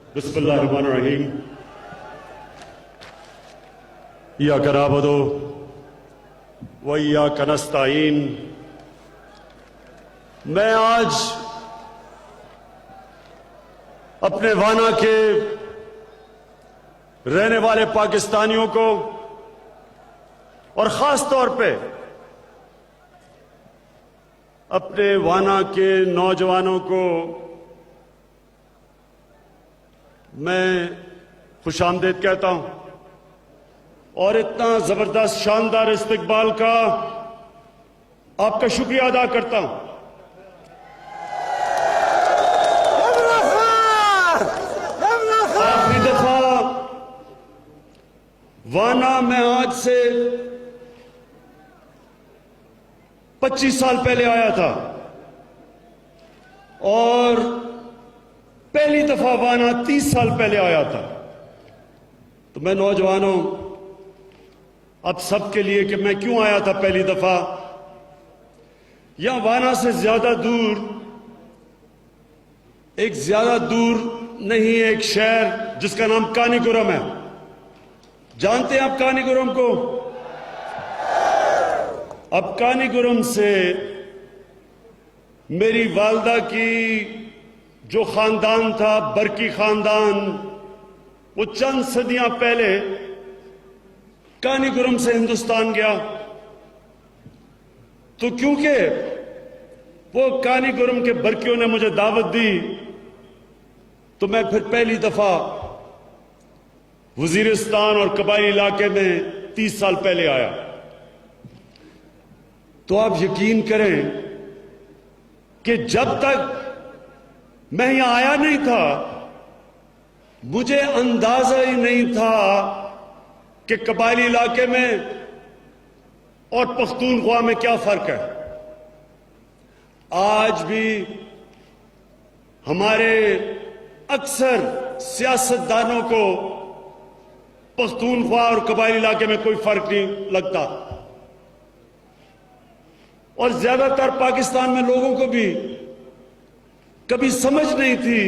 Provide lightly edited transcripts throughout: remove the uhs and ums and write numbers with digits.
बिस्मिल्लाहिर्रहमानिर्रहीम। इय्याका नअबुदु व इय्याका नस्तईन। मैं आज अपने वाना के रहने वाले पाकिस्तानियों को और खास तौर पे अपने वाना के नौजवानों को मैं खुशामदीद कहता हूं और इतना जबरदस्त शानदार इस्तकबाल का आपका शुक्रिया अदा करता हूं। आखिरी दफा वाना में आज से 25 साल पहले आया था और पहली दफा वाना 30 साल पहले आया था। तो मैं नौजवानों अब सबके लिए कि मैं क्यों आया था पहली दफा, या वाना से ज्यादा दूर नहीं एक शहर जिसका नाम कानीगुरम है। जानते हैं आप कानीगुरम को? अब कानीगुरम से मेरी वालदा की जो खानदान था, बरकी खानदान, वो चंद सदियां पहले कानीगुरम से हिंदुस्तान गया। तो क्योंकि वो कानीगुरम के बरकियों ने मुझे दावत दी, तो मैं फिर पहली दफा वजीरिस्तान और कबायली इलाके में 30 साल पहले आया। तो आप यकीन करें कि जब तक मैं यहां आया नहीं था, मुझे अंदाजा ही नहीं था कि कबायली इलाके में और पख्तूनख्वा में क्या फर्क है। आज भी हमारे अक्सर सियासतदानों को पख्तूनख्वा और कबायली इलाके में कोई फर्क नहीं लगता और ज्यादातर पाकिस्तान में लोगों को भी कभी समझ नहीं थी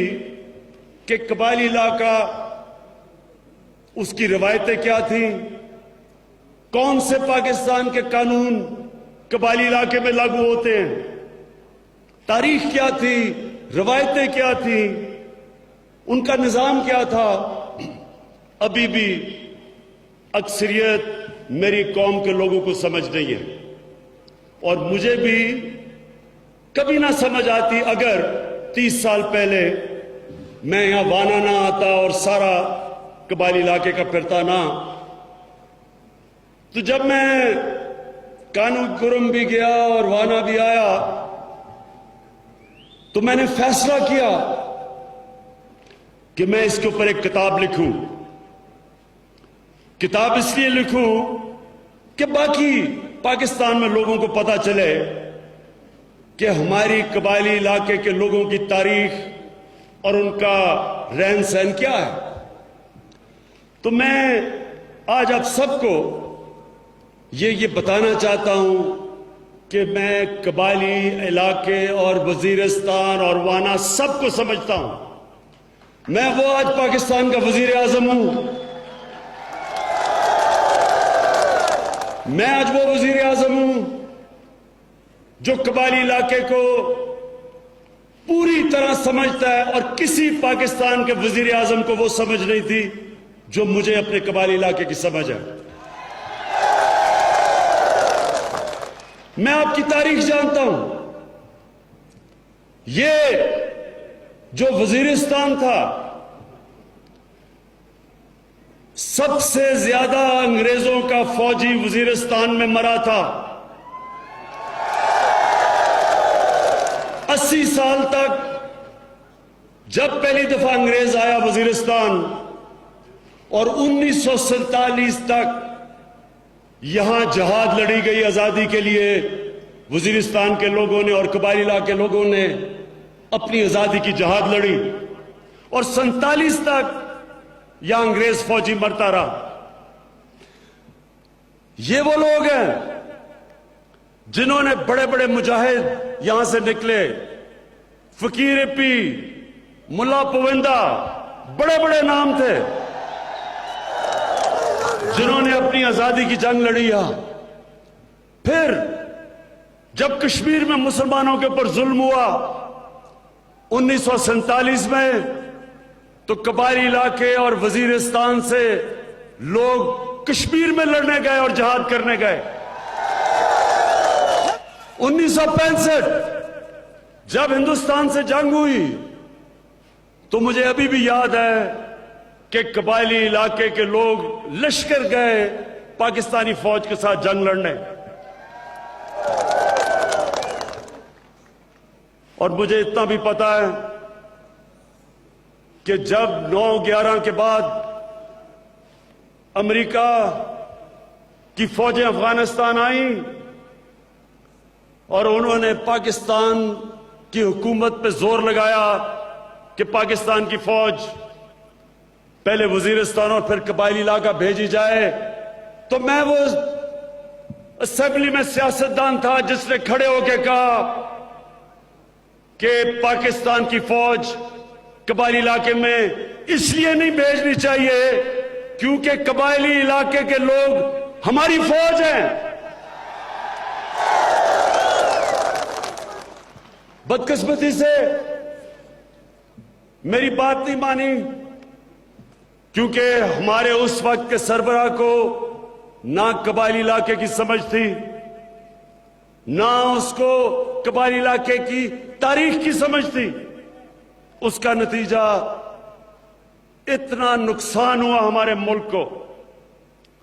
कि कबायली इलाका, उसकी रवायतें क्या थी, कौन से पाकिस्तान के कानून कबायली इलाके में लागू होते हैं, तारीख क्या थी, रवायतें क्या थी, उनका निजाम क्या था। अभी भी अक्सरियत मेरी कौम के लोगों को समझ नहीं है और मुझे भी कभी ना समझ आती अगर 30 साल पहले मैं यहां वाना ना आता और सारा कबायली इलाके का फिरता ना। तो जब मैं कानीगुरम भी गया और वाना भी आया, तो मैंने फैसला किया कि मैं इसके ऊपर एक किताब लिखूं। किताब इसलिए लिखूं कि बाकी पाकिस्तान में लोगों को पता चले कि हमारी कबायली इलाके के लोगों की तारीख और उनका रहन सहन क्या है। तो मैं आज आप सबको ये बताना चाहता हूं कि मैं कबायली इलाके और वजीरिस्तान और वाना सबको समझता हूं। मैं वो आज पाकिस्तान का वजीर आजम हूं। मैं आज वो वजीर आजम हूं जो कबायली इलाके को पूरी तरह समझता है और किसी पाकिस्तान के वजीर आजम को वो समझ नहीं थी जो मुझे अपने कबायली इलाके की समझ है। मैं आपकी तारीख जानता हूं। ये जो वजीरिस्तान था, सबसे ज्यादा अंग्रेजों का फौजी वजीरिस्तान में मरा था। 80 साल तक, जब पहली दफा अंग्रेज आया वजीरिस्तान, और 1947 तक यहां जहाद लड़ी गई आजादी के लिए। वजीरिस्तान के लोगों ने और कबायली इलाके के लोगों ने अपनी आजादी की जहाद लड़ी और 47 तक यहां अंग्रेज फौजी मरता रहा। ये वो लोग हैं जिन्होंने बड़े बड़े मुजाहिद यहां से निकले, फकीर पी, मुल्ला पविंदा, बड़े बड़े नाम थे जिन्होंने अपनी आजादी की जंग लड़ी है। फिर जब कश्मीर में मुसलमानों के ऊपर जुल्म हुआ 1947 में, तो कबायली इलाके और वजीरिस्तान से लोग कश्मीर में लड़ने गए और जिहाद करने गए। 1965 जब हिंदुस्तान से जंग हुई तो मुझे अभी भी याद है कि कबायली इलाके के लोग लश्कर गए पाकिस्तानी फौज के साथ जंग लड़ने। और मुझे इतना भी पता है कि जब 9/11 के बाद अमेरिका की फौजें अफगानिस्तान आई और उन्होंने पाकिस्तान की हुकूमत पे जोर लगाया कि पाकिस्तान की फौज पहले वजीरिस्तान और फिर कबायली इलाका भेजी जाए, तो मैं वो असेंबली में सियासतदान था जिसने खड़े होकर कहा कि पाकिस्तान की फौज कबायली इलाके में इसलिए नहीं भेजनी चाहिए क्योंकि कबायली इलाके के लोग हमारी फौज हैं। बदकिस्मती से मेरी बात नहीं मानी क्योंकि हमारे उस वक्त के सरबराह को ना कबायली इलाके की समझ थी, ना उसको कबायली इलाके की तारीख की समझ थी। उसका नतीजा इतना नुकसान हुआ हमारे मुल्क को,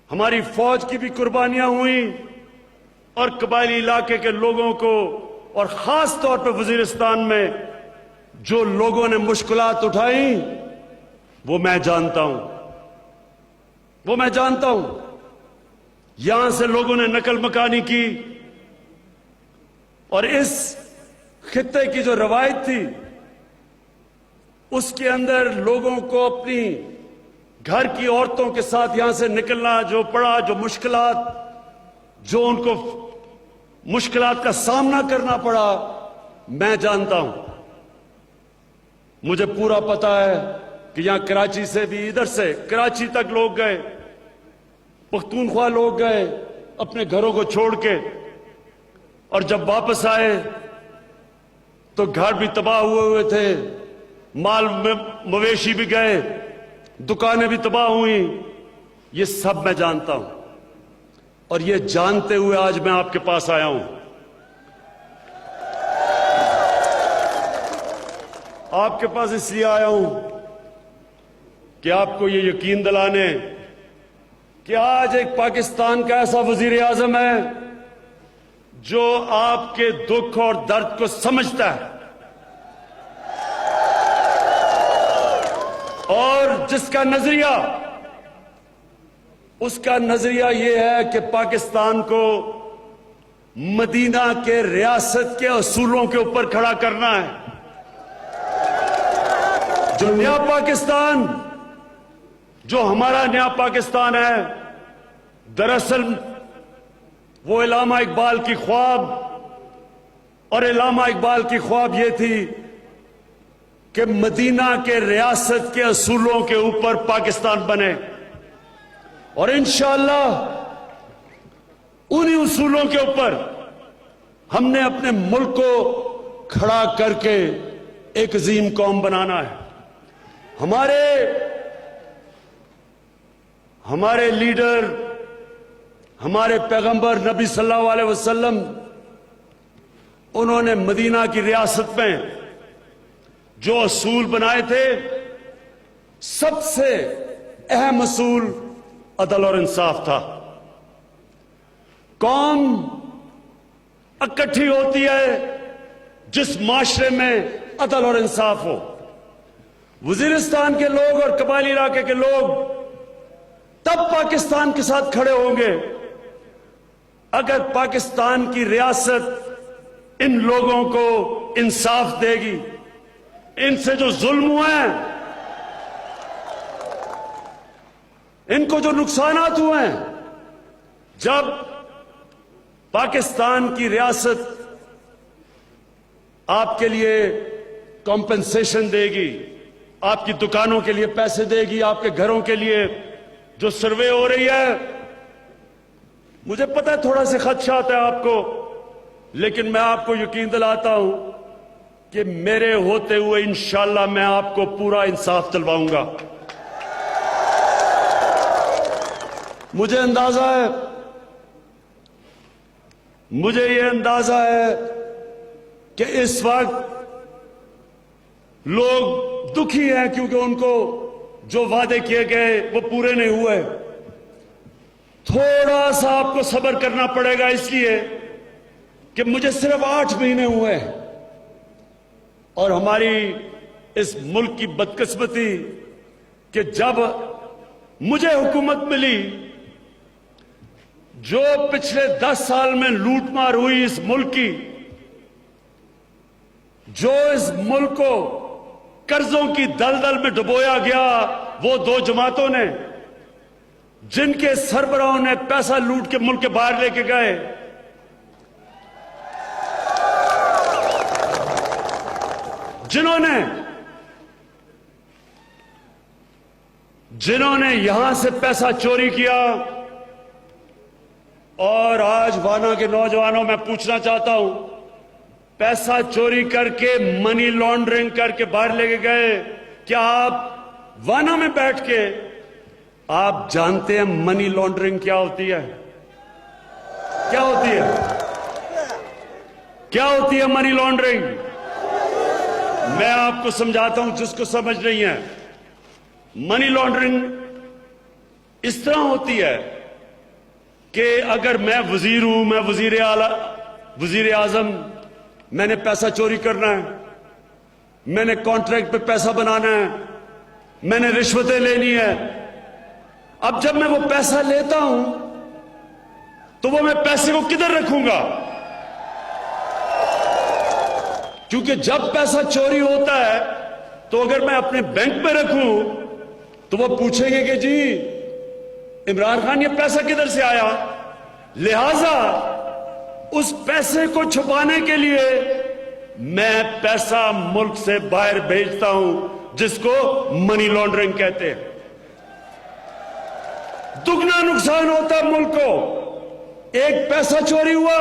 हमारी फौज की भी कुर्बानियां हुई और कबायली इलाके के लोगों को, और खास तौर पर वजीरिस्तान में जो लोगों ने मुश्किलात उठाई वो मैं जानता हूं। यहां से लोगों ने नकल मकानी की और इस खित्ते की जो रवायत थी उसके अंदर लोगों को अपनी घर की औरतों के साथ यहां से निकलना जो पड़ा, जो मुश्किलात, जो उनको मुश्किलात का सामना करना पड़ा, मैं जानता हूं। मुझे पूरा पता है कि यहां कराची से भी, इधर से कराची तक लोग गए, पख्तूनख्वा लोग गए अपने घरों को छोड़ के, और जब वापस आए तो घर भी तबाह हुए थे, माल मवेशी भी गए, दुकानें भी तबाह हुई। ये सब मैं जानता हूं और ये जानते हुए आज मैं आपके पास आया हूं। आपके पास इसलिए आया हूं कि आपको ये यकीन दिलाने कि आज एक पाकिस्तान का ऐसा वजीर आजम है जो आपके दुख और दर्द को समझता है और जिसका नजरिया, उसका नजरिया यह है कि पाकिस्तान को मदीना के रियासत के असूलों के ऊपर खड़ा करना है। जो नया पाकिस्तान, जो हमारा नया पाकिस्तान है, दरअसल वो इलामा इकबाल की ख्वाब, और इलामा इकबाल की ख्वाब ये थी कि मदीना के रियासत के असूलों के ऊपर पाकिस्तान बने, और इंशाअल्लाह उन्हीं उसूलों के ऊपर हमने अपने मुल्क को खड़ा करके एक अजीम कौम बनाना है। हमारे लीडर, हमारे पैगंबर नबी सल्लल्लाहु अलैहि वसल्लम, उन्होंने मदीना की रियासत में जो असूल बनाए थे, सबसे अहम असूल अदल और इंसाफ था। कौम इकट्ठी होती है जिस माशरे में अदल और इंसाफ हो। वजीरिस्तान के लोग और कबायली इलाके के लोग तब पाकिस्तान के साथ खड़े होंगे अगर पाकिस्तान की रियासत इन लोगों को इंसाफ देगी। इनसे जो जुल्म हुए हैं, इनको जो नुकसानात हुए हैं, जब पाकिस्तान की रियासत आपके लिए कॉम्पेंसेशन देगी, आपकी दुकानों के लिए पैसे देगी, आपके घरों के लिए जो सर्वे हो रही है। मुझे पता है थोड़ा सा खदशात है आपको, लेकिन मैं आपको यकीन दिलाता हूं कि मेरे होते हुए इंशाअल्लाह मैं आपको पूरा इंसाफ दिलवाऊंगा। मुझे ये अंदाजा है कि इस वक्त लोग दुखी हैं क्योंकि उनको जो वादे किए गए वो पूरे नहीं हुए। थोड़ा सा आपको सब्र करना पड़ेगा, इसलिए कि मुझे सिर्फ 8 महीने हुए और हमारी इस मुल्क की बदकिस्मती कि जब मुझे हुकूमत मिली, जो पिछले 10 साल में लूटमार हुई इस मुल्क की, जो इस मुल्क को कर्जों की दलदल में डुबोया गया, वो 2 जमातों ने, जिनके सरबराहों ने पैसा लूट के मुल्क के बाहर लेके गए, जिन्होंने यहां से पैसा चोरी किया। और आज वाना के नौजवानों, मैं पूछना चाहता हूं, पैसा चोरी करके मनी लॉन्ड्रिंग करके बाहर लेके गए, क्या आप वाना में बैठ के आप जानते हैं मनी लॉन्ड्रिंग क्या होती है? क्या होती है? क्या होती है मनी लॉन्ड्रिंग? मैं आपको समझाता हूं जिसको समझ नहीं है। मनी लॉन्ड्रिंग इस तरह होती है कि अगर मैं वजीर हूं, मैं वजीर आजम, मैंने पैसा चोरी करना है, मैंने कॉन्ट्रैक्ट पे पैसा बनाना है, मैंने रिश्वतें लेनी है। अब जब मैं वो पैसा लेता हूं तो वो मैं पैसे को किधर रखूंगा? क्योंकि जब पैसा चोरी होता है तो अगर मैं अपने बैंक में रखूं तो वो पूछेंगे कि जी इमरान खान, ये पैसा किधर से आया? लिहाजा उस पैसे को छुपाने के लिए मैं पैसा मुल्क से बाहर भेजता हूं, जिसको मनी लॉन्ड्रिंग कहते हैं। दुगना नुकसान होता है मुल्क को। एक पैसा चोरी हुआ,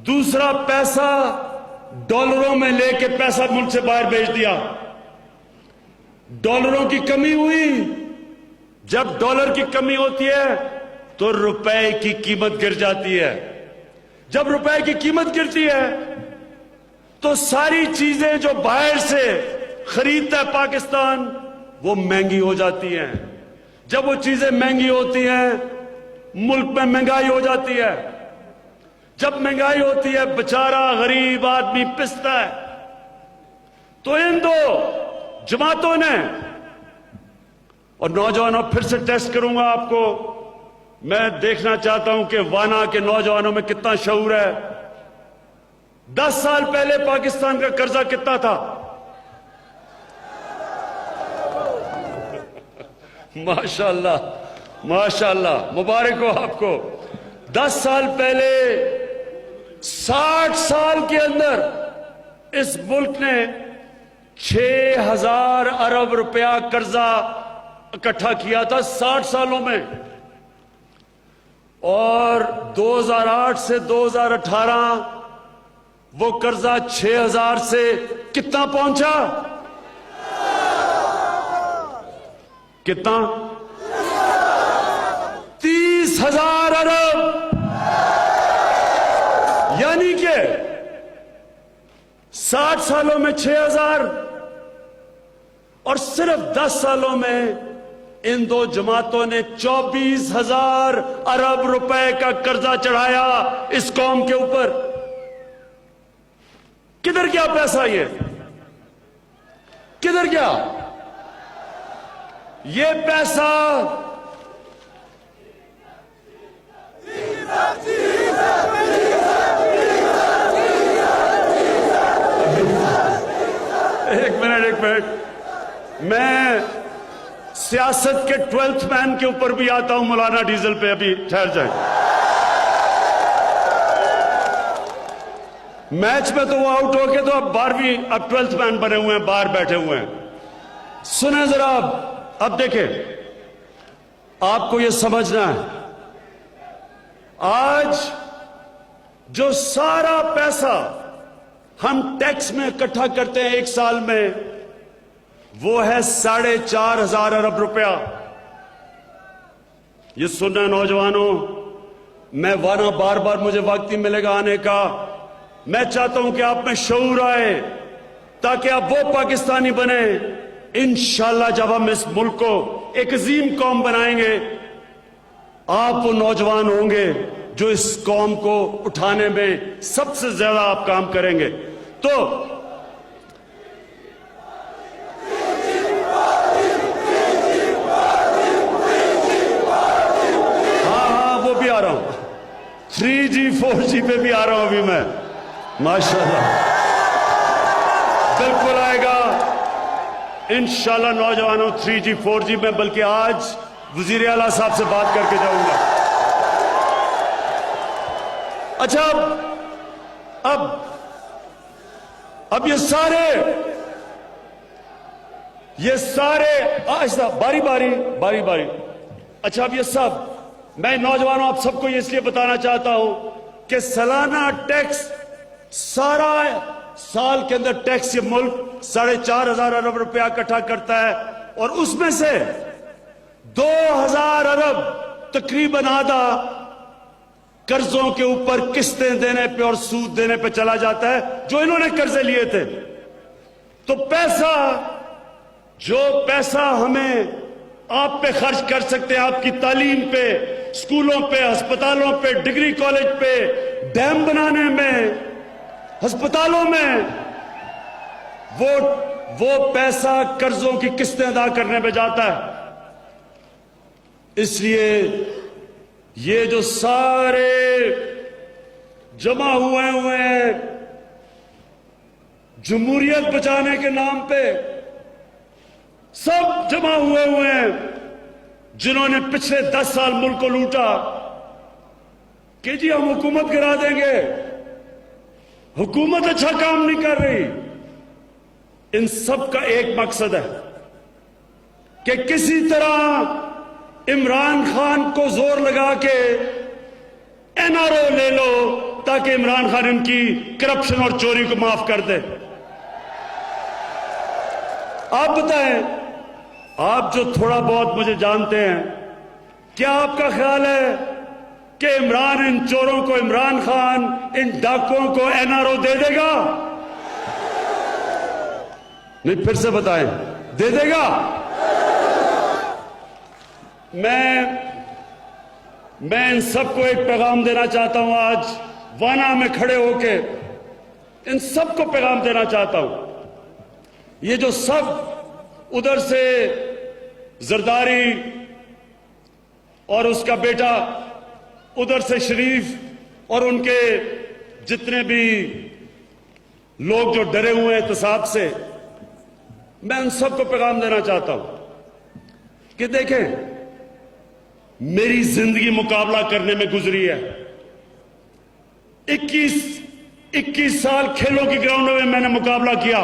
दूसरा पैसा डॉलरों में लेके पैसा मुल्क से बाहर भेज दिया। डॉलरों की कमी हुई, जब डॉलर की कमी होती है तो रुपए की कीमत गिर जाती है। जब रुपए की कीमत गिरती है तो सारी चीजें जो बाहर से खरीदता है पाकिस्तान, वो महंगी हो जाती हैं। जब वो चीजें महंगी होती हैं, मुल्क में महंगाई हो जाती है। जब महंगाई होती है, बेचारा गरीब आदमी पिसता है। तो इन 2 जमातों ने, और नौजवानों फिर से टेस्ट करूंगा आपको, मैं देखना चाहता हूं कि वाना के नौजवानों में कितना शऊर है। 10 साल पहले पाकिस्तान का कर्जा कितना था? माशाअल्लाह, माशाअल्लाह, मुबारक हो आपको। 10 साल पहले 60 साल के अंदर इस मुल्क ने 6000 अरब रुपया कर्जा इकट्ठा किया था 60 सालों में। और 2008 से 2018 वो कर्जा 6000 से कितना पहुंचा? कितना? 30,000 अरब। यानी कि 60 सालों में 6000 और सिर्फ 10 सालों में इन 2 जमातों ने 24,000 अरब रुपए का कर्जा चढ़ाया इस कौम के ऊपर। किधर गया पैसा? ये किधर गया? ये पैसा एक मिनट, मैं सियासत के 12th मैन के ऊपर भी आता हूं, मौलाना डीजल पे। अभी ठहर जाए। मैच में तो वो आउट हो गए, तो अब 12वीं, अब 12th मैन बने हुए हैं, बाहर बैठे हुए हैं। सुने जरा, अब देखें, आपको यह समझना है, आज जो सारा पैसा हम टैक्स में इकट्ठा करते हैं एक साल में, वो है 4,500 अरब रुपया। ये सुनना नौजवानों, मैं वाना बार बार मुझे वक्त ही मिलेगा आने का। मैं चाहता हूं कि आप में शऊर आए ताकि आप वो पाकिस्तानी बने। इंशाअल्लाह जब हम इस मुल्क को एक अजीम कौम बनाएंगे, आप वो नौजवान होंगे जो इस कौम को उठाने में सबसे ज्यादा आप काम करेंगे। तो हाँ, वो भी आ रहा हूं, 3G 4G पे भी आ रहा हूं अभी मैं, माशाल्लाह बिल्कुल आएगा इंशाल्लाह नौजवानों 3G 4G में। बल्कि आज वजीर आला साहब से बात करके जाऊंगा। अच्छा, अब ये सारे आहिस्ता बारी बारी। अच्छा, अब ये सब मैं नौजवानों आप सबको ये इसलिए बताना चाहता हूं कि सालाना टैक्स, सारा साल के अंदर टैक्स ये मुल्क 4,500 अरब रुपया इकट्ठा करता है, और उसमें से 2,000 अरब तकरीबन आधा कर्जों के ऊपर किस्तें देने पे और सूद देने पे चला जाता है, जो इन्होंने कर्जे लिए थे। तो जो पैसा हमें आप पे खर्च कर सकते हैं, आपकी तालीम पे, स्कूलों पे, अस्पतालों पे, डिग्री कॉलेज पे, डैम बनाने में, अस्पतालों में, वो पैसा कर्जों की किस्तें अदा करने में जाता है। इसलिए ये जो सारे जमा हुए हैं जमहूरियत बचाने के नाम पे, सब जमा हुए हैं जिन्होंने पिछले 10 साल मुल्क को लूटा कि जी हम हुकूमत गिरा देंगे, हुकूमत अच्छा काम नहीं कर रही। इन सब का एक मकसद है कि किसी तरह इमरान खान को जोर लगा के NRO ले लो ताकि इमरान खान इनकी करप्शन और चोरी को माफ कर दे। आप बताएं, आप जो थोड़ा बहुत मुझे जानते हैं, क्या आपका ख्याल है कि इमरान इन चोरों को, इमरान खान इन डाकुओं को NRO दे देगा? नहीं, फिर से बताएं, दे देगा? मैं इन सबको एक पैगाम देना चाहता हूं, आज वाना में खड़े होके इन सबको पैगाम देना चाहता हूं। ये जो सब उधर से जरदारी और उसका बेटा, उधर से शरीफ और उनके जितने भी लोग जो डरे हुए हैं एहतसाब से, मैं उन सबको पैगाम देना चाहता हूं कि देखें, मेरी जिंदगी मुकाबला करने में गुजरी है। 21 साल खेलों की ग्राउंड में मैंने मुकाबला किया,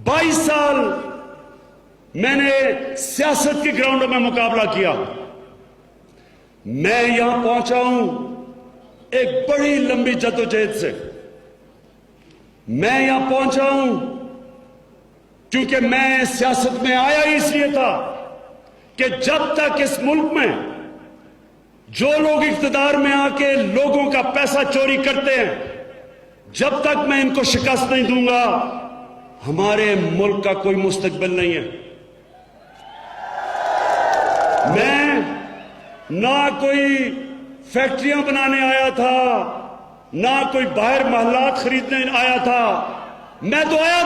22 साल मैंने सियासत की ग्राउंड में मुकाबला किया। मैं यहां पहुंचा हूं एक बड़ी लंबी जद्दोजहद से। मैं यहां पहुंचा हूं क्योंकि मैं सियासत में आया ही इसलिए था कि जब तक इस मुल्क में जो लोग इख्तिदार में आके लोगों का पैसा चोरी करते हैं, जब तक मैं इनको शिकस्त नहीं दूंगा, हमारे मुल्क का कोई मुस्तकबिल नहीं है। मैं ना कोई फैक्ट्रियां बनाने आया था, ना कोई बाहर महलात खरीदने आया था। मैं तो आया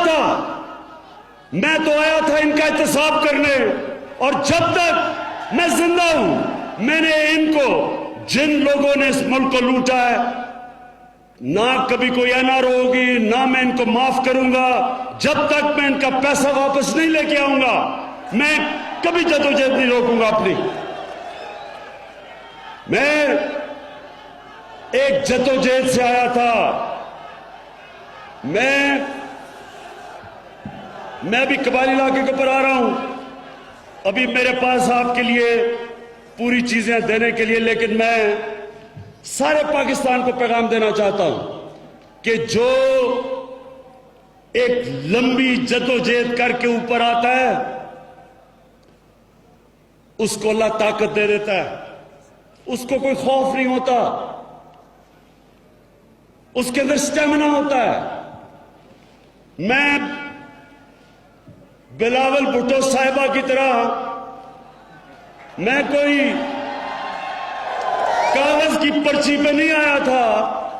था इनका एहतसाब करने, और जब तक मैं जिंदा हूं, मैंने इनको, जिन लोगों ने इस मुल्क को लूटा है, ना कभी कोई NRO होगी, ना मैं इनको माफ करूंगा। जब तक मैं इनका पैसा वापस नहीं लेके आऊंगा, मैं कभी जद्दोजहद नहीं रोकूंगा अपनी। मैं एक जद्दोजहद से आया था। मैं मैं भी कबायली इलाके के ऊपर आ रहा हूं। अभी मेरे पास आपके लिए पूरी चीजें देने के लिए, लेकिन मैं सारे पाकिस्तान को पैगाम देना चाहता हूं कि जो एक लंबी जद्दोजहद करके ऊपर आता है उसको अल्लाह ताकत दे देता है, उसको कोई खौफ नहीं होता, उसके अंदर स्टेमिना होता है। मैं बिलावल भुट्टो साहिबा की तरह मैं कोई कागज की पर्ची पे नहीं आया था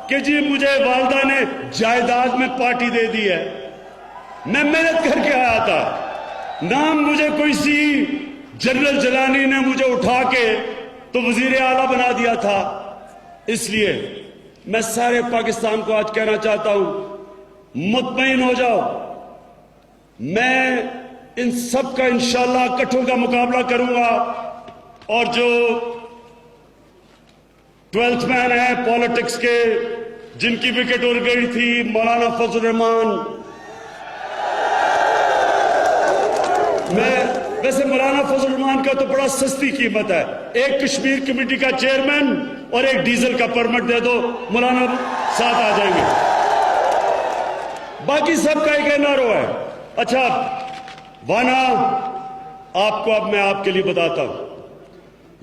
कि जी मुझे वालदा ने जायदाद में पार्टी दे दी है। मैं मेहनत करके आया था। नाम मुझे कोई सी जनरल जलानी ने मुझे उठा के तो वजीर आला बना दिया था। इसलिए मैं सारे पाकिस्तान को आज कहना चाहता हूं, मुतमईन हो जाओ। मैं इन सब का इंशाअल्लाह इकट्ठों का मुकाबला करूंगा। और जो 12th मैन है पॉलिटिक्स के, जिनकी विकेट उड़ गई थी, मौलाना फजल रहमान। मैं वैसे मौलाना फजल रहमान का तो बड़ा सस्ती कीमत है, एक कश्मीर कमेटी का चेयरमैन और एक डीजल का परमिट दे दो, मौलाना साथ आ जाएंगे। बाकी सबका एक एनआरओ है। अच्छा वाना, आपको अब मैं आपके लिए बताता हूं,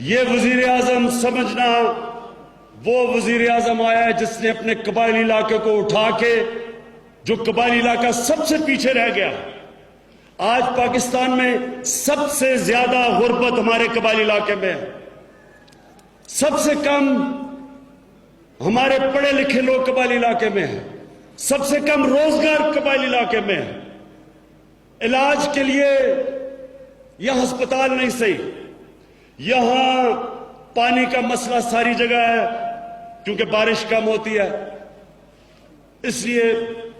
ये वजीर आजम समझना, वो वजीर आजम आया है जिसने अपने कबायली इलाके को उठा के, जो कबायली इलाका सबसे पीछे रह गया। आज पाकिस्तान में सबसे ज्यादा गुर्बत हमारे कबायली इलाके में है। सबसे कम हमारे पढ़े लिखे लोग कबायली इलाके में हैं। सबसे कम रोजगार कबायली इलाके में है। इलाज के लिए यहां अस्पताल नहीं सही, यहां पानी का मसला सारी जगह है क्योंकि बारिश कम होती है। इसलिए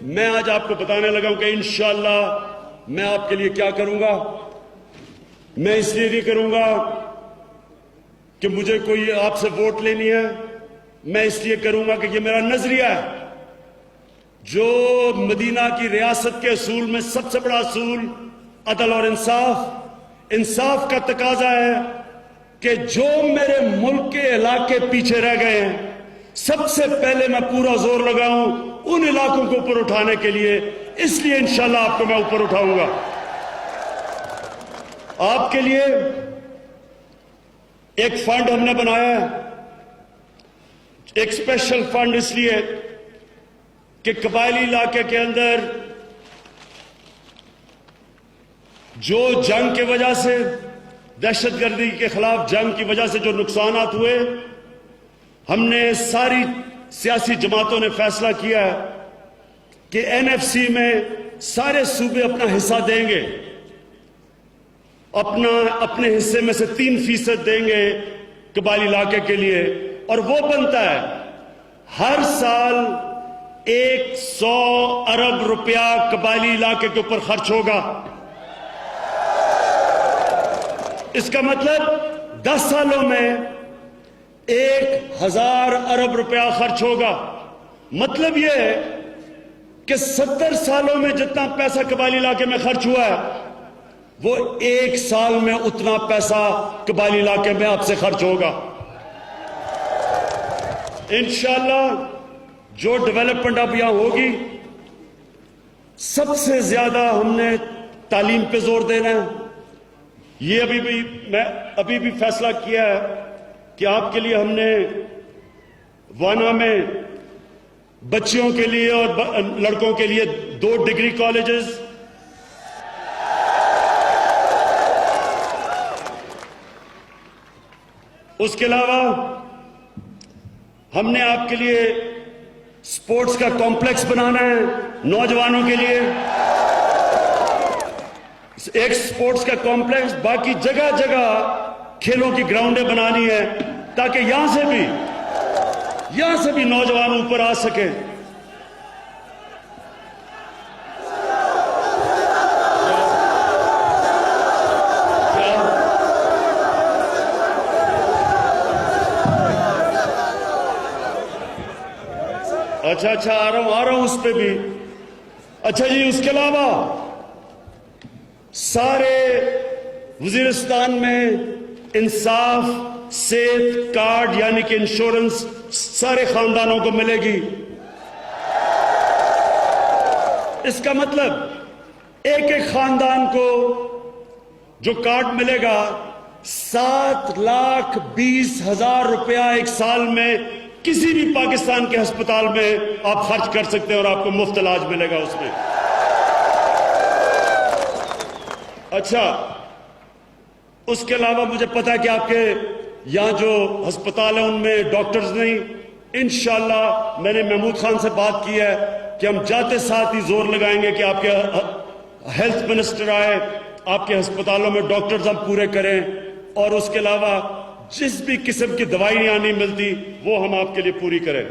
मैं आज आपको बताने लगा हूं कि इंशाअल्लाह मैं आपके लिए क्या करूंगा। मैं इसलिए नहीं करूंगा कि मुझे कोई आपसे वोट लेनी है, मैं इसलिए करूंगा कि ये मेरा नजरिया है। जो मदीना की रियासत के असूल में सबसे बड़ा असूल अदल और इंसाफ, इंसाफ का तकाजा है कि जो मेरे मुल्क के इलाके पीछे रह गए हैं, सबसे पहले मैं पूरा जोर लगाऊं उन इलाकों को ऊपर उठाने के लिए। इसलिए इंशाल्लाह आपको मैं ऊपर उठाऊंगा। आपके लिए एक फंड हमने बनाया है, एक स्पेशल फंड, इसलिए कि कबायली इलाके के अंदर जो जंग की वजह से, दहशतगर्दी के खिलाफ जंग की वजह से जो नुकसानात हुए, हमने सारी सियासी जमातों ने फैसला किया है कि एनएफसी में सारे सूबे अपना हिस्सा देंगे, अपने हिस्से में से 3% देंगे कबायली इलाके के लिए। और वो बनता है हर साल 100 अरब रुपया कबायली इलाके के ऊपर खर्च होगा। इसका मतलब 10 सालों में 1000 अरब रुपया खर्च होगा। मतलब यह है कि 70 सालों में जितना पैसा कबायली इलाके में खर्च हुआ है, वो 1 साल में उतना पैसा कबायली इलाके में आपसे खर्च होगा। इंशाअल्लाह जो डेवलपमेंट अब यहां होगी, सबसे ज्यादा हमने तालीम पे जोर देना है। ये मैं अभी भी फैसला किया है कि आपके लिए हमने वाना में बच्चियों के लिए और लड़कों के लिए 2 डिग्री कॉलेजेस, उसके अलावा हमने आपके लिए स्पोर्ट्स का कॉम्प्लेक्स बनाना है नौजवानों के लिए, एक स्पोर्ट्स का कॉम्प्लेक्स। बाकी जगह जगह खेलों की ग्राउंडें बनानी है ताकि यहां से भी नौजवान ऊपर आ सके। अच्छा आ रहा हूं उस पे भी। अच्छा जी, उसके अलावा सारे वजीरिस्तान में इंसाफ सेहत कार्ड यानी कि इंश्योरेंस सारे खानदानों को मिलेगी। इसका मतलब एक एक खानदान को जो कार्ड मिलेगा 7,20,000 रुपया एक साल में किसी भी पाकिस्तान के अस्पताल में आप खर्च कर सकते हैं और आपको मुफ्त इलाज मिलेगा उसमें। अच्छा, उसके अलावा मुझे पता है कि आपके यहां जो अस्पताल है उनमें डॉक्टर्स नहीं। इंशाल्लाह मैंने महमूद खान से बात की है कि हम जाते साथ ही जोर लगाएंगे कि आपके हेल्थ मिनिस्टर आए, आपके अस्पतालों में डॉक्टर्स हम पूरे करें, और उसके अलावा जिस भी किस्म की दवाइयां नहीं मिलती वो हम आपके लिए पूरी करें।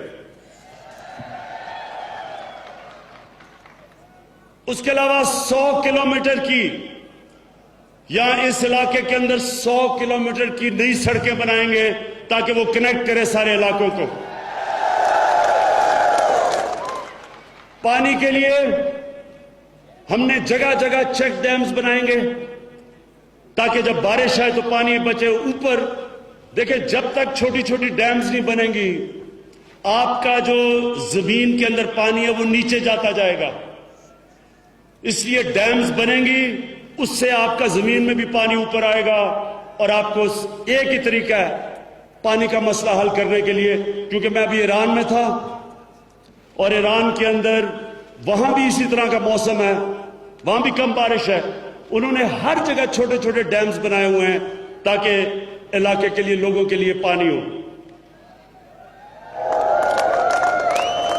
उसके अलावा 100 किलोमीटर की या इस इलाके के अंदर 100 किलोमीटर की नई सड़कें बनाएंगे ताकि वो कनेक्ट करे सारे इलाकों को। पानी के लिए हमने जगह जगह चेक डैम्स बनाएंगे ताकि जब बारिश आए तो पानी बचे। ऊपर देखिए, जब तक छोटी छोटी डैम्स नहीं बनेंगी आपका जो जमीन के अंदर पानी है वो नीचे जाता जाएगा। इसलिए डैम्स बनेंगी, उससे आपका जमीन में भी पानी ऊपर आएगा और आपको एक ही तरीका है पानी का मसला हल करने के लिए। क्योंकि मैं अभी ईरान में था और ईरान के अंदर वहां भी इसी तरह का मौसम है, वहां भी कम बारिश है। उन्होंने हर जगह छोटे छोटे डैम्स बनाए हुए हैं ताकि इलाके के लिए लोगों के लिए पानी हो।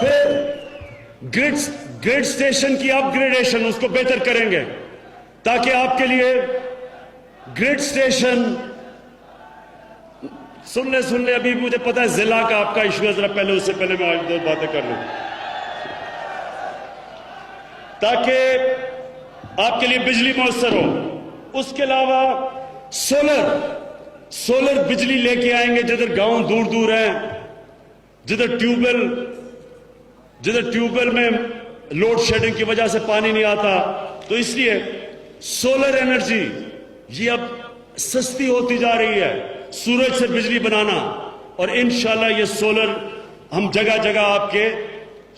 फिर ग्रिड स्टेशन की अपग्रेडेशन, उसको बेहतर करेंगे ताकि आपके लिए ग्रिड स्टेशन सुन ले। अभी मुझे पता है जिला का आपका इशू है, जरा पहले उससे पहले मैं आज 2 बातें कर लूं ताकि आपके लिए बिजली मुयस्सर हो। उसके अलावा सोलर बिजली लेके आएंगे जिधर गांव दूर दूर हैं, जिधर ट्यूबवेल में लोड शेडिंग की वजह से पानी नहीं आता, तो इसलिए सोलर एनर्जी ये अब सस्ती होती जा रही है, सूरज से बिजली बनाना। और इंशाल्लाह ये सोलर हम जगह जगह आपके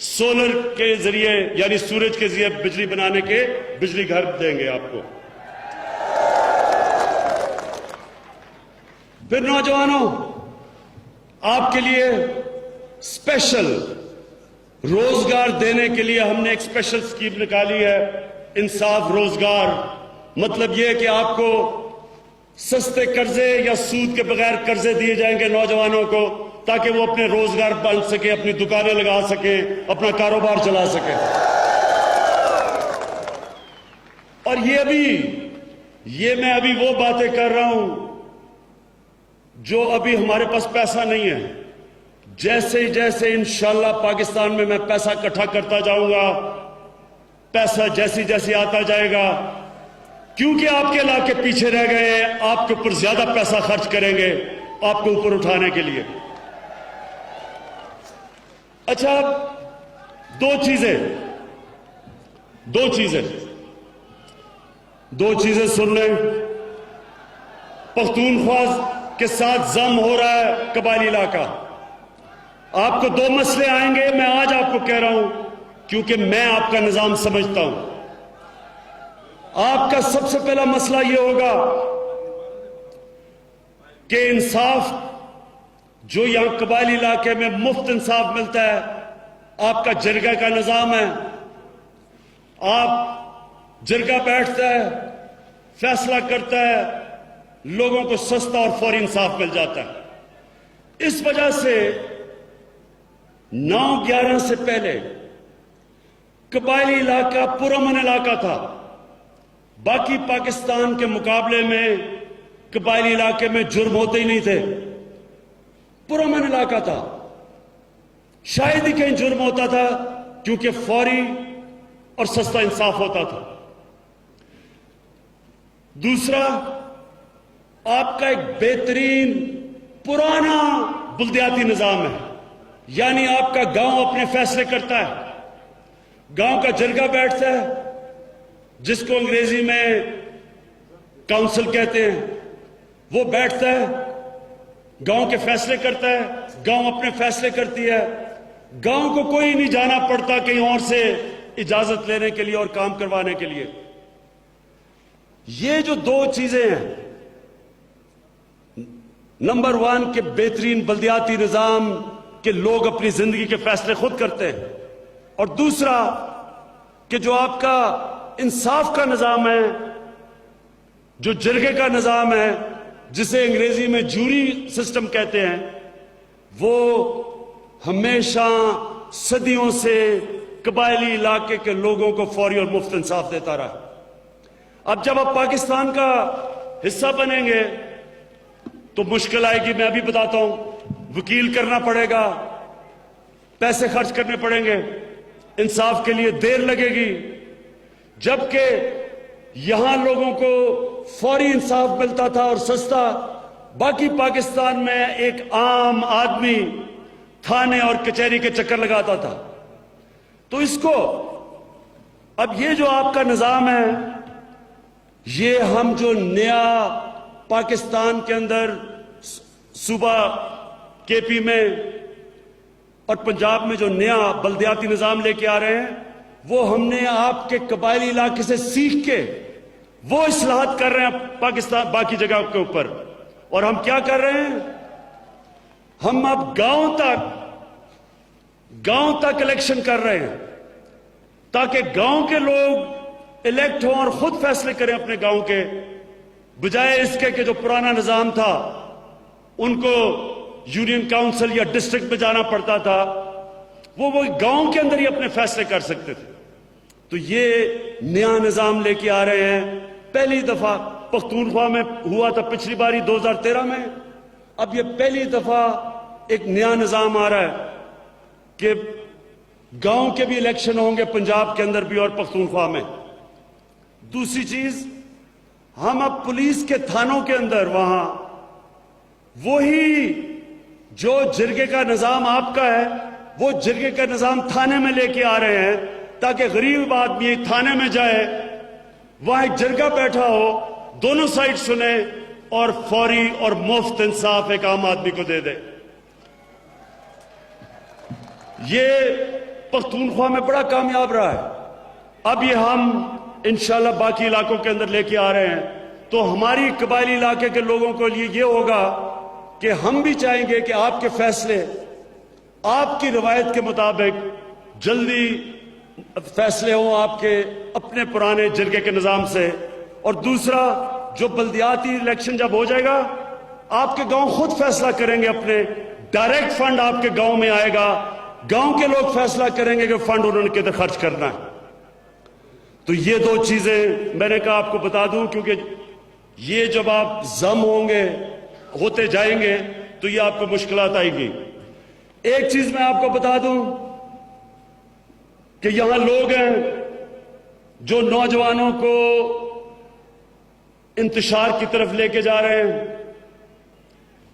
सोलर के जरिए यानी सूरज के जरिए बिजली बनाने के बिजली घर देंगे आपको। फिर नौजवानों, आपके लिए स्पेशल रोजगार देने के लिए हमने एक स्पेशल स्कीम निकाली है, इंसाफ रोजगार। मतलब यह कि आपको सस्ते कर्जे या सूद के बगैर कर्जे दिए जाएंगे नौजवानों को ताकि वो अपने रोजगार बन सके, अपनी दुकानें लगा सके, अपना कारोबार चला सके। और ये मैं अभी वो बातें कर रहा हूं जो अभी हमारे पास पैसा नहीं है। जैसे इंशाल्लाह पाकिस्तान में मैं पैसा इकट्ठा करता जाऊंगा, पैसा जैसे जैसे आता जाएगा, क्योंकि आपके इलाके पीछे रह गए हैं, आपके ऊपर ज्यादा पैसा खर्च करेंगे आपको ऊपर उठाने के लिए। अच्छा, दो चीजें सुन लें। पख्तूनख्वा के साथ जम हो रहा है कबायली इलाका। आपको 2 मसले आएंगे, मैं आज आपको कह रहा हूं क्योंकि मैं आपका निजाम समझता हूं। आपका सबसे पहला मसला यह होगा कि इंसाफ जो यहां कबायली इलाके में मुफ्त इंसाफ मिलता है, आपका जरगा का निजाम है। आप जरगा बैठता है, फैसला करता है, लोगों को सस्ता और फौरी इंसाफ मिल जाता है। इस वजह से 9/11 से पहले कबायली इलाका पुरअमन इलाका था। बाकी पाकिस्तान के मुकाबले में कबायली इलाके में जुर्म होते ही नहीं थे, पुरअमन इलाका था। शायद ही कहीं जुर्म होता था क्योंकि फौरी और सस्ता इंसाफ होता था। दूसरा, आपका एक बेहतरीन पुराना बुल्दियाती निजाम है, यानी आपका गांव अपने फैसले करता है। गांव का जरगा बैठता है जिसको अंग्रेजी में काउंसिल कहते हैं, वो बैठता है, गांव के फैसले करता है, गांव अपने फैसले करती है। गांव को कोई नहीं जाना पड़ता कहीं और से इजाजत लेने के लिए और काम करवाने के लिए। ये जो दो चीजें हैं, नंबर 1 के बेहतरीन बल्दियाती निजाम के लोग अपनी जिंदगी के फैसले खुद करते हैं, और दूसरा कि जो आपका इंसाफ का निजाम है, जो जिरगे का निजाम है, जिसे अंग्रेजी में जूरी सिस्टम कहते हैं, वो हमेशा सदियों से कबायली इलाके के लोगों को फौरी और मुफ्त इंसाफ देता रहा। अब जब आप पाकिस्तान का हिस्सा बनेंगे तो मुश्किल आएगी। मैं अभी बताता हूं, वकील करना पड़ेगा, पैसे खर्च करने पड़ेंगे, इंसाफ के लिए देर लगेगी। जबकि यहां लोगों को फौरी इंसाफ मिलता था और सस्ता। बाकी पाकिस्तान में एक आम आदमी थाने और कचहरी के चक्कर लगाता था। तो इसको, अब ये जो आपका निजाम है, ये हम जो नया पाकिस्तान के अंदर सूबा केपी में और पंजाब में जो नया बल्दियाती निजाम लेके आ रहे हैं, वो हमने आपके कबायली इलाके से सीख के वो इस्लाहत कर रहे हैं पाकिस्तान बाकी जगह के ऊपर। और हम क्या कर रहे हैं, हम अब गांव तक इलेक्शन कर रहे हैं, ताकि गांव के लोग इलेक्ट हों और खुद फैसले करें अपने गांव के, बजाय इसके कि जो पुराना निजाम था उनको यूनियन काउंसिल या डिस्ट्रिक्ट में जाना पड़ता था, वो गांव के अंदर ही अपने फैसले कर सकते थे। तो ये नया निजाम लेके आ रहे हैं। पहली दफा पख्तूनख्वा में हुआ था पिछली बारी 2013 में, अब ये पहली दफा एक नया निजाम आ रहा है कि गांव के भी इलेक्शन होंगे, पंजाब के अंदर भी और पख्तूनख्वा में। दूसरी चीज, हम अब पुलिस के थानों के अंदर वहां वही जो जिरगे का निजाम आपका है, वो जिरगे का निजाम थाने में लेके आ रहे हैं, ताकि गरीब आदमी थाने में जाए, वहां एक जिरगा बैठा हो, दोनों साइड सुने और फौरी और मुफ्त इंसाफ एक आम आदमी को दे दे। ये पख्तूनख्वा में बड़ा कामयाब रहा है। अब ये हम इंशाल्लाह बाकी इलाकों के अंदर लेके आ रहे हैं। तो हमारी कबायली इलाके के लोगों को लिए ये होगा कि हम भी चाहेंगे कि आपके फैसले आपकी रवायत के मुताबिक जल्दी फैसले हों, आपके अपने पुराने जिरगे के निजाम से। और दूसरा, जो बल्दियाती इलेक्शन जब हो जाएगा, आपके गांव खुद फैसला करेंगे, अपने डायरेक्ट फंड आपके गांव में आएगा, गांव के लोग फैसला करेंगे कि फंड उन्होंने किधर खर्च करना है। तो ये दो चीजें मैंने कहा आपको बता दूं, क्योंकि ये जब आप जम होते जाएंगे तो ये आपको मुश्किलात आएगी। एक चीज मैं आपको बता दूं कि यहां लोग हैं जो नौजवानों को इंतशार की तरफ लेके जा रहे हैं,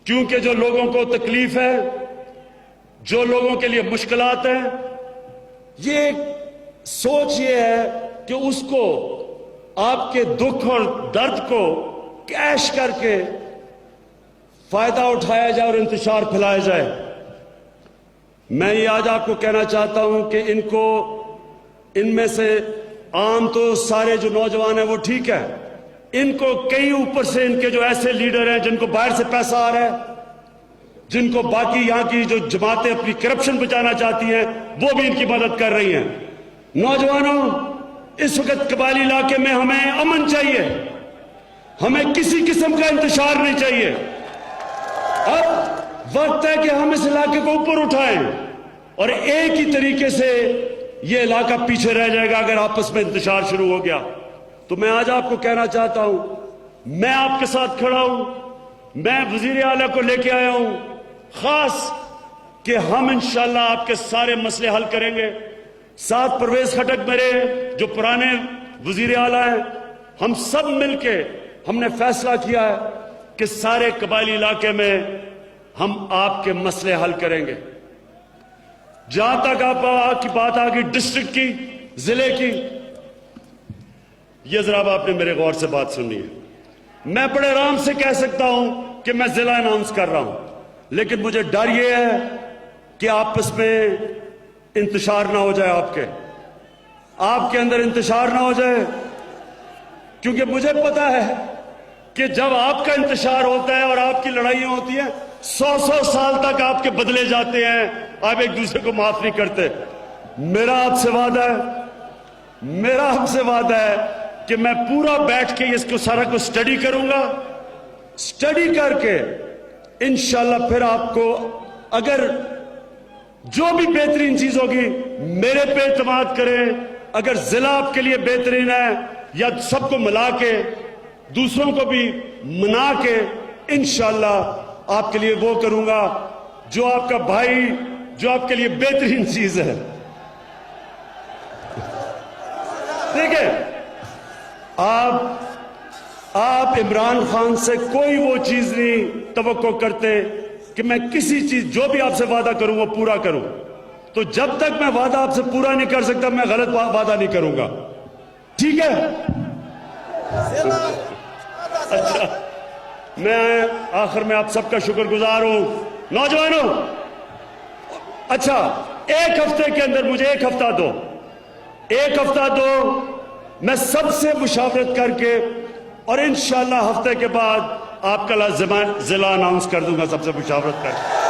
क्योंकि जो लोगों को तकलीफ है, जो लोगों के लिए मुश्किलात हैं, ये सोच ये है कि उसको आपके दुख और दर्द को कैश करके फायदा उठाया जाए और इंतशार फैलाया जाए। मैं ये आज आपको कहना चाहता हूं कि इनमें से आम तो सारे जो नौजवान हैं वो ठीक है, इनको कई ऊपर से इनके जो ऐसे लीडर हैं जिनको बाहर से पैसा आ रहा है, जिनको बाकी यहां की जो जमातें अपनी करप्शन बचाना चाहती हैं, वो भी इनकी मदद कर रही हैं। नौजवानों, इस वक्त कबायली इलाके में हमें अमन चाहिए, हमें किसी किस्म का इंतशार नहीं चाहिए। अब वक्त है कि हम इस इलाके को ऊपर उठाएं, और एक ही तरीके से यह इलाका पीछे रह जाएगा अगर आपस में इंतशार शुरू हो गया। तो मैं आज आपको कहना चाहता हूं, मैं आपके साथ खड़ा हूं, मैं वजीर आला को लेके आया हूं खास कि हम इंशाल्लाह आपके सारे मसले हल करेंगे। साथ परवेज खटक मेरे जो पुराने वजीर आला हैं, हम सब मिलके हमने फैसला किया है कि सारे कबायली इलाके में हम आपके मसले हल करेंगे। जहां तक आपकी बात आ गई डिस्ट्रिक्ट की, जिले की, ये जरा आपने मेरे गौर से बात सुननी है। मैं बड़े आराम से कह सकता हूं कि मैं जिला अनाउंस कर रहा हूं, लेकिन मुझे डर यह है कि आपस में इंतशार ना हो जाए, आपके अंदर इंतशार ना हो जाए, क्योंकि मुझे पता है कि जब आपका इंतशार होता है और आपकी लड़ाइयां होती हैं, 100-100 साल तक आपके बदले जाते हैं, आप एक दूसरे को माफ नहीं करते। मेरा आपसे वादा है कि मैं पूरा बैठ के इसको सारा कुछ स्टडी करूंगा, स्टडी करके इंशाल्लाह फिर आपको अगर जो भी बेहतरीन चीज होगी मेरे पे एतमाद करें। अगर जिला आपके लिए बेहतरीन है या सबको मिला के दूसरों को भी मना के इंशाल्लाह आपके लिए वो करूंगा जो आपका भाई, जो आपके लिए बेहतरीन चीज है। ठीक है, आप इमरान खान से कोई वो चीज नहीं तवक्को करते कि मैं किसी चीज जो भी आपसे वादा करूं वो पूरा करूं। तो जब तक मैं वादा आपसे पूरा नहीं कर सकता मैं गलत वादा नहीं करूंगा। ठीक है? अच्छा, मैं आखिर में आप सबका शुक्रगुजार हूं। नौजवानों, अच्छा, एक हफ्ते के अंदर मुझे एक हफ्ता दो, मैं सबसे मुशावरत करके और इंशाल्लाह हफ्ते के बाद आपका जिला अनाउंस कर दूंगा, सबसे मुशावरत करके।